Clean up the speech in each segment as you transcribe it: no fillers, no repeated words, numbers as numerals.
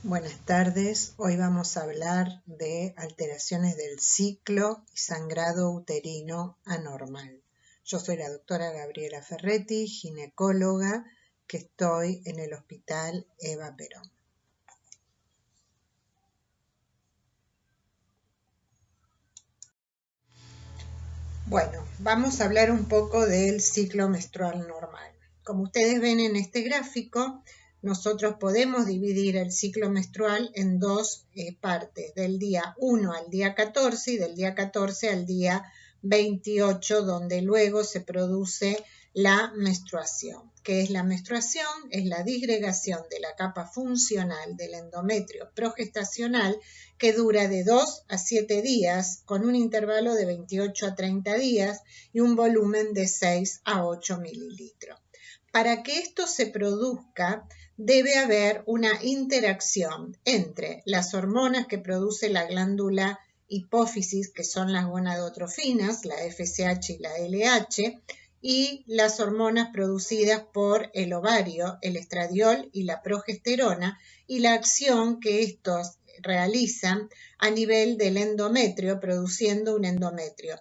Buenas tardes, hoy vamos a hablar de alteraciones del ciclo y sangrado uterino anormal. Yo soy la doctora Gabriela Ferretti, ginecóloga, que estoy en el Hospital Eva Perón. Bueno, vamos a hablar un poco del ciclo menstrual normal. Como ustedes ven en este gráfico, nosotros podemos dividir el ciclo menstrual en dos partes, del día 1 al día 14 y del día 14 al día 28, donde luego se produce la menstruación. ¿Qué es la menstruación? Es la disgregación de la capa funcional del endometrio progestacional que dura de 2 a 7 días con un intervalo de 28 a 30 días y un volumen de 6 a 8 mililitros. Para que esto se produzca, debe haber una interacción entre las hormonas que produce la glándula hipófisis, que son las gonadotrofinas, la FSH y la LH, y las hormonas producidas por el ovario, el estradiol y la progesterona, y la acción que estos realizan a nivel del endometrio, produciendo un endometrio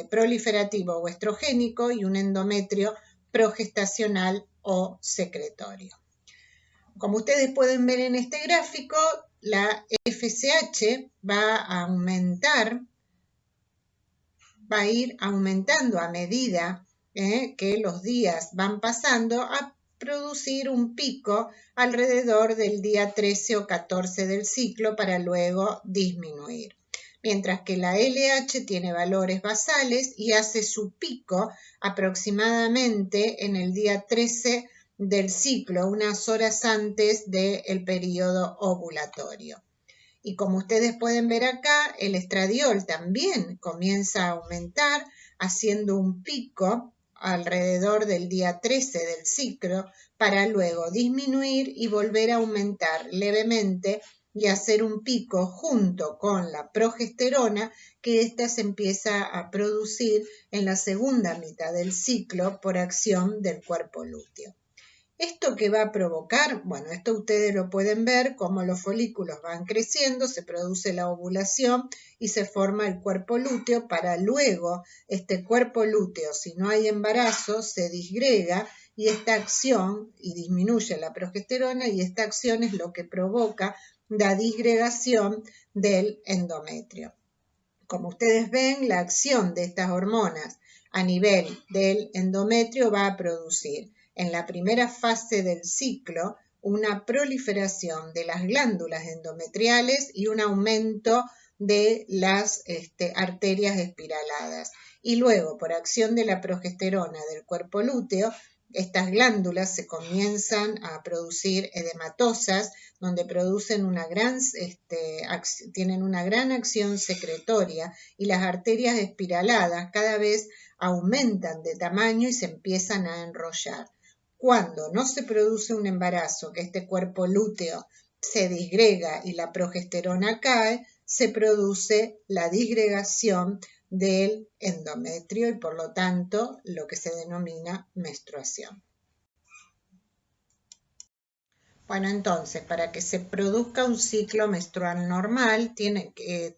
proliferativo o estrogénico y un endometrio progestacional o secretorio. Como ustedes pueden ver en este gráfico, la FSH va a ir aumentando a medida que los días van pasando, a producir un pico alrededor del día 13 o 14 del ciclo para luego disminuir. Mientras que la LH tiene valores basales y hace su pico aproximadamente en el día 13 del ciclo, unas horas antes del periodo ovulatorio. Y como ustedes pueden ver acá, el estradiol también comienza a aumentar, haciendo un pico alrededor del día 13 del ciclo, para luego disminuir y volver a aumentar levemente y hacer un pico junto con la progesterona, que ésta se empieza a producir en la segunda mitad del ciclo por acción del cuerpo lúteo. ¿Esto qué va a provocar? Bueno, esto ustedes lo pueden ver, cómo los folículos van creciendo, se produce la ovulación y se forma el cuerpo lúteo, para luego este cuerpo lúteo, si no hay embarazo, se disgrega y esta acción, y disminuye la progesterona, y esta acción es lo que provoca la disgregación del endometrio. Como ustedes ven, la acción de estas hormonas a nivel del endometrio va a producir en la primera fase del ciclo una proliferación de las glándulas endometriales y un aumento de las arterias espiraladas. Y luego, por acción de la progesterona del cuerpo lúteo, estas glándulas se comienzan a producir edematosas, donde producen tienen una gran acción secretoria, y las arterias espiraladas cada vez aumentan de tamaño y se empiezan a enrollar. Cuando no se produce un embarazo, que este cuerpo lúteo se disgrega y la progesterona cae, se produce la disgregación del endometrio y por lo tanto lo que se denomina menstruación. Bueno, entonces, para que se produzca un ciclo menstrual normal,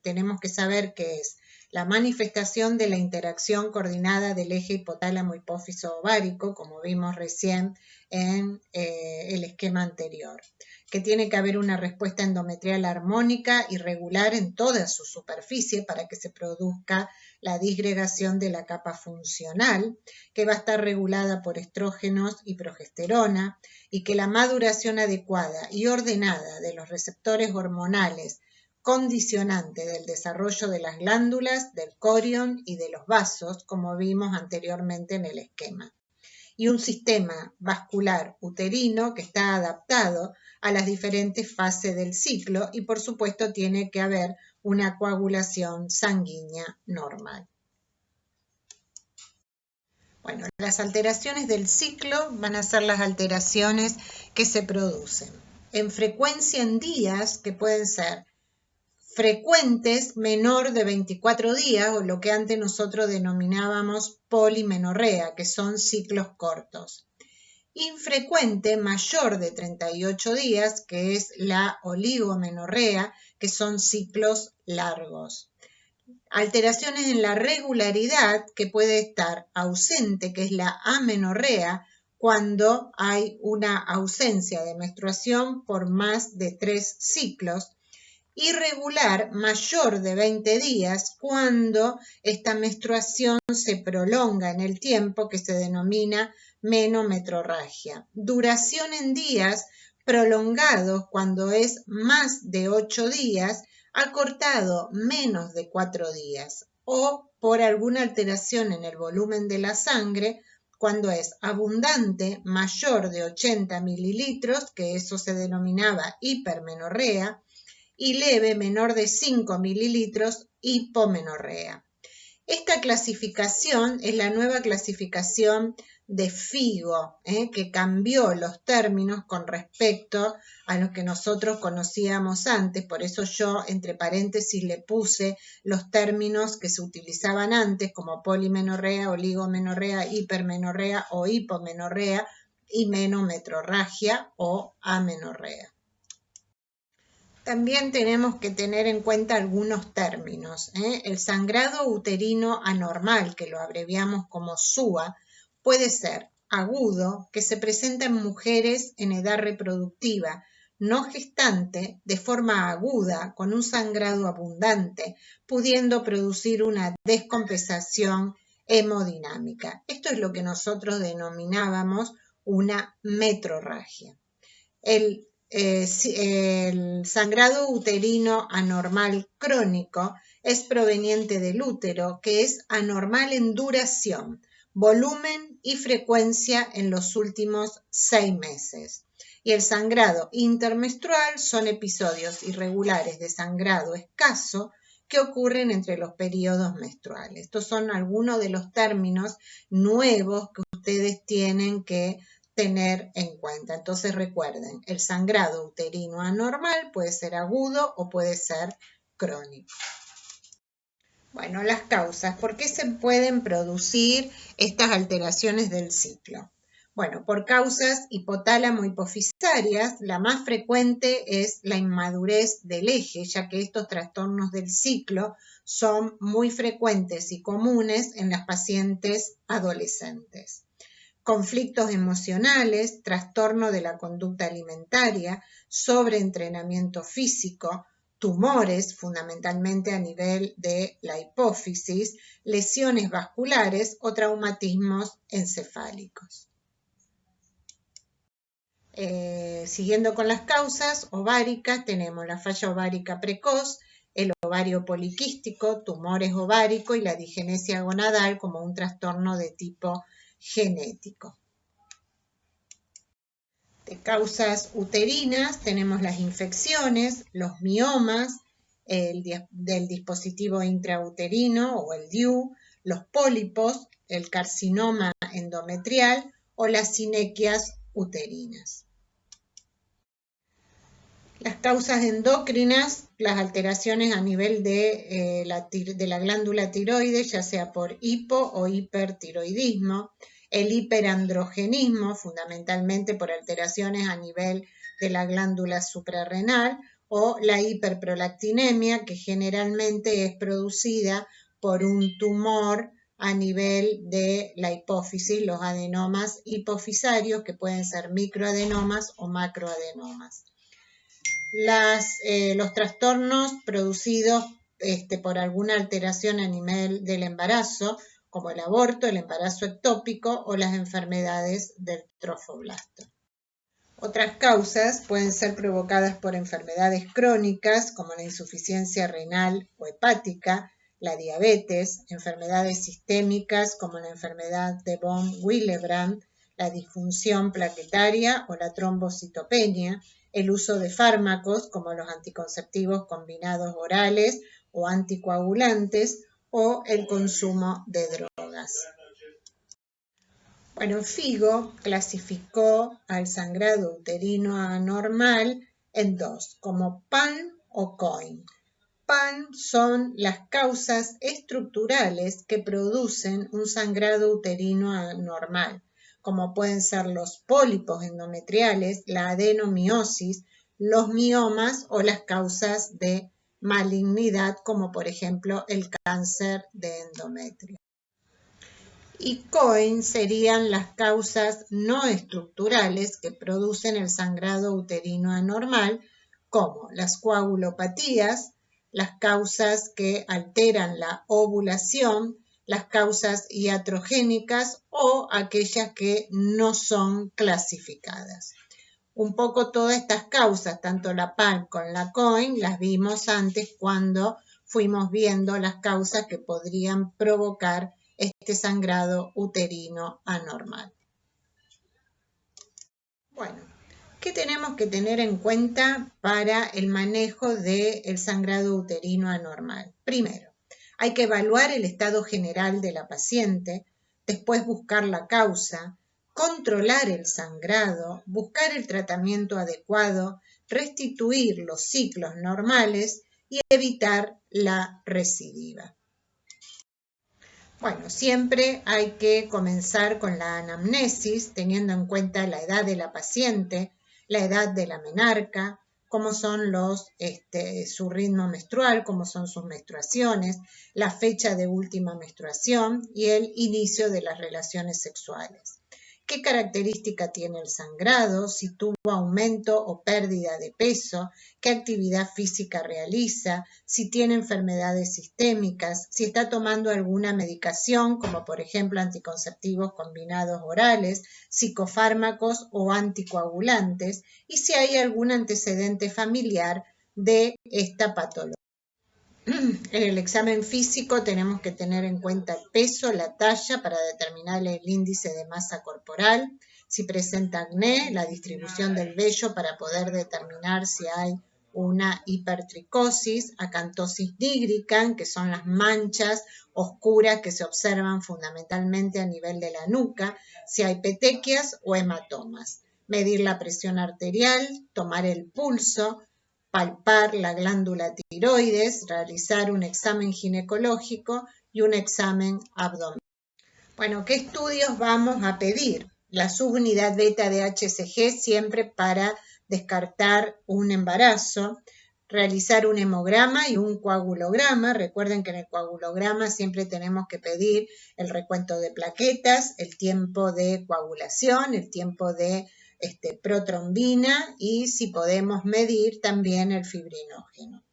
tenemos que saber qué es la manifestación de la interacción coordinada del eje hipotálamo hipófiso ovárico, como vimos recién en el esquema anterior, que tiene que haber una respuesta endometrial armónica y regular en toda su superficie para que se produzca la disgregación de la capa funcional, que va a estar regulada por estrógenos y progesterona, y que la maduración adecuada y ordenada de los receptores hormonales condicionante del desarrollo de las glándulas, del corion y de los vasos, como vimos anteriormente en el esquema. Y un sistema vascular uterino que está adaptado a las diferentes fases del ciclo, y por supuesto tiene que haber una coagulación sanguínea normal. Bueno, las alteraciones del ciclo van a ser las alteraciones que se producen en frecuencia en días, que pueden ser frecuentes menor de 24 días, o lo que antes nosotros denominábamos polimenorrea, que son ciclos cortos. infrecuente mayor de 38 días, que es la oligomenorrea, que son ciclos largos. Alteraciones en la regularidad, que puede estar ausente, que es la amenorrea, cuando hay una ausencia de menstruación por más de 3 ciclos. Irregular mayor de 20 días, cuando esta menstruación se prolonga en el tiempo, que se denomina menometrorragia. Duración en días prolongados, cuando es más de 8 días, acortado menos de 4 días, o por alguna alteración en el volumen de la sangre, cuando es abundante, mayor de 80 mililitros, que eso se denominaba hipermenorrea, y leve, menor de 5 mililitros, hipomenorrea. Esta clasificación es la nueva clasificación de FIGO, que cambió los términos con respecto a los que nosotros conocíamos antes. Por eso yo, entre paréntesis, le puse los términos que se utilizaban antes, como polimenorrea, oligomenorrea, hipermenorrea o hipomenorrea, y menometrorragia o amenorrea. También tenemos que tener en cuenta algunos términos. El sangrado uterino anormal, que lo abreviamos como SUA, puede ser agudo, que se presenta en mujeres en edad reproductiva, no gestante, de forma aguda, con un sangrado abundante, pudiendo producir una descompensación hemodinámica. Esto es lo que nosotros denominábamos una metrorragia. El sangrado uterino anormal crónico es proveniente del útero, que es anormal en duración, volumen y frecuencia en los últimos 6 meses. Y el sangrado intermenstrual son episodios irregulares de sangrado escaso que ocurren entre los periodos menstruales. Estos son algunos de los términos nuevos que ustedes tienen que tener en cuenta. Entonces recuerden, el sangrado uterino anormal puede ser agudo o puede ser crónico. Bueno, las causas. ¿Por qué se pueden producir estas alteraciones del ciclo? Bueno, por causas hipotálamo-hipofisarias, la más frecuente es la inmadurez del eje, ya que estos trastornos del ciclo son muy frecuentes y comunes en las pacientes adolescentes. Conflictos emocionales, trastorno de la conducta alimentaria, sobreentrenamiento físico, tumores, fundamentalmente a nivel de la hipófisis, lesiones vasculares o traumatismos encefálicos. Siguiendo con las causas ováricas, tenemos la falla ovárica precoz, el ovario poliquístico, tumores ováricos y la digenesia gonadal como un trastorno de tipo genético. De causas uterinas tenemos las infecciones, los miomas del dispositivo intrauterino o el DIU, los pólipos, el carcinoma endometrial o las sinequias uterinas. Las causas endocrinas, las alteraciones a nivel de la glándula tiroides, ya sea por hipo o hipertiroidismo, el hiperandrogenismo, fundamentalmente por alteraciones a nivel de la glándula suprarrenal, o la hiperprolactinemia, que generalmente es producida por un tumor a nivel de la hipófisis, los adenomas hipofisarios, que pueden ser microadenomas o macroadenomas. Los trastornos producidos por alguna alteración a nivel del embarazo, como el aborto, el embarazo ectópico o las enfermedades del trofoblasto. Otras causas pueden ser provocadas por enfermedades crónicas, como la insuficiencia renal o hepática, la diabetes, enfermedades sistémicas, como la enfermedad de von Willebrand, la disfunción plaquetaria o la trombocitopenia, el uso de fármacos como los anticonceptivos combinados orales o anticoagulantes o el consumo de drogas. Bueno, FIGO clasificó al sangrado uterino anormal en dos, como PAN o COIN. PAN son las causas estructurales que producen un sangrado uterino anormal. como pueden ser los pólipos endometriales, la adenomiosis, los miomas o las causas de malignidad, como por ejemplo el cáncer de endometrio. Y COIN serían las causas no estructurales que producen el sangrado uterino anormal, como las coagulopatías, las causas que alteran la ovulación, las causas iatrogénicas o aquellas que no son clasificadas. Un poco todas estas causas, tanto la PAN como la COIN, las vimos antes cuando fuimos viendo las causas que podrían provocar este sangrado uterino anormal. Bueno, ¿qué tenemos que tener en cuenta para el manejo del sangrado uterino anormal? Primero, hay que evaluar el estado general de la paciente, después buscar la causa, controlar el sangrado, buscar el tratamiento adecuado, restituir los ciclos normales y evitar la recidiva. Bueno, siempre hay que comenzar con la anamnesis, teniendo en cuenta la edad de la paciente, la edad de la menarca, cómo son su ritmo menstrual, cómo son sus menstruaciones, la fecha de última menstruación y el inicio de las relaciones sexuales. ¿Qué característica tiene el sangrado? Si tuvo aumento o pérdida de peso, qué actividad física realiza, si tiene enfermedades sistémicas, si está tomando alguna medicación, como por ejemplo anticonceptivos combinados orales, psicofármacos o anticoagulantes, y si hay algún antecedente familiar de esta patología. En el examen físico tenemos que tener en cuenta el peso, la talla para determinar el índice de masa corporal, si presenta acné, la distribución del vello para poder determinar si hay una hipertricosis, acantosis nigricans, que son las manchas oscuras que se observan fundamentalmente a nivel de la nuca, si hay petequias o hematomas. Medir la presión arterial, tomar el pulso, palpar la glándula tiroides, realizar un examen ginecológico y un examen abdominal. Bueno, ¿qué estudios vamos a pedir? La subunidad beta de HCG siempre para descartar un embarazo, realizar un hemograma y un coagulograma. Recuerden que en el coagulograma siempre tenemos que pedir el recuento de plaquetas, el tiempo de coagulación, el tiempo de protrombina y si podemos medir también el fibrinógeno.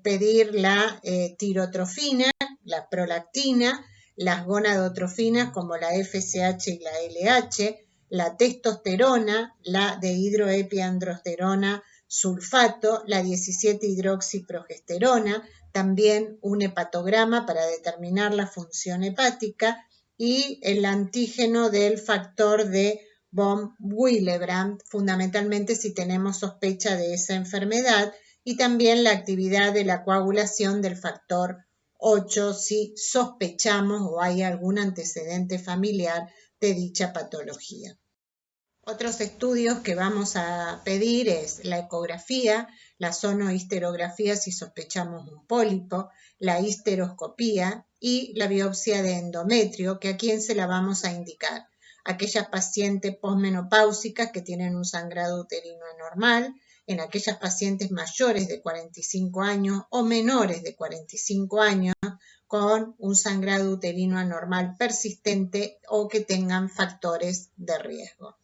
Pedir la tirotrofina, la prolactina, las gonadotrofinas como la FSH y la LH, la testosterona, la dehidroepiandrosterona sulfato, la 17-hidroxiprogesterona, también un hepatograma para determinar la función hepática y el antígeno del factor de von Willebrand, fundamentalmente si tenemos sospecha de esa enfermedad, y también la actividad de la coagulación del factor 8 si sospechamos o hay algún antecedente familiar de dicha patología. Otros estudios que vamos a pedir es la ecografía, la sonohisterografía si sospechamos un pólipo, la histeroscopía y la biopsia de endometrio, que a quién se la vamos a indicar. Aquellas pacientes posmenopáusicas que tienen un sangrado uterino anormal, en aquellas pacientes mayores de 45 años o menores de 45 años con un sangrado uterino anormal persistente o que tengan factores de riesgo.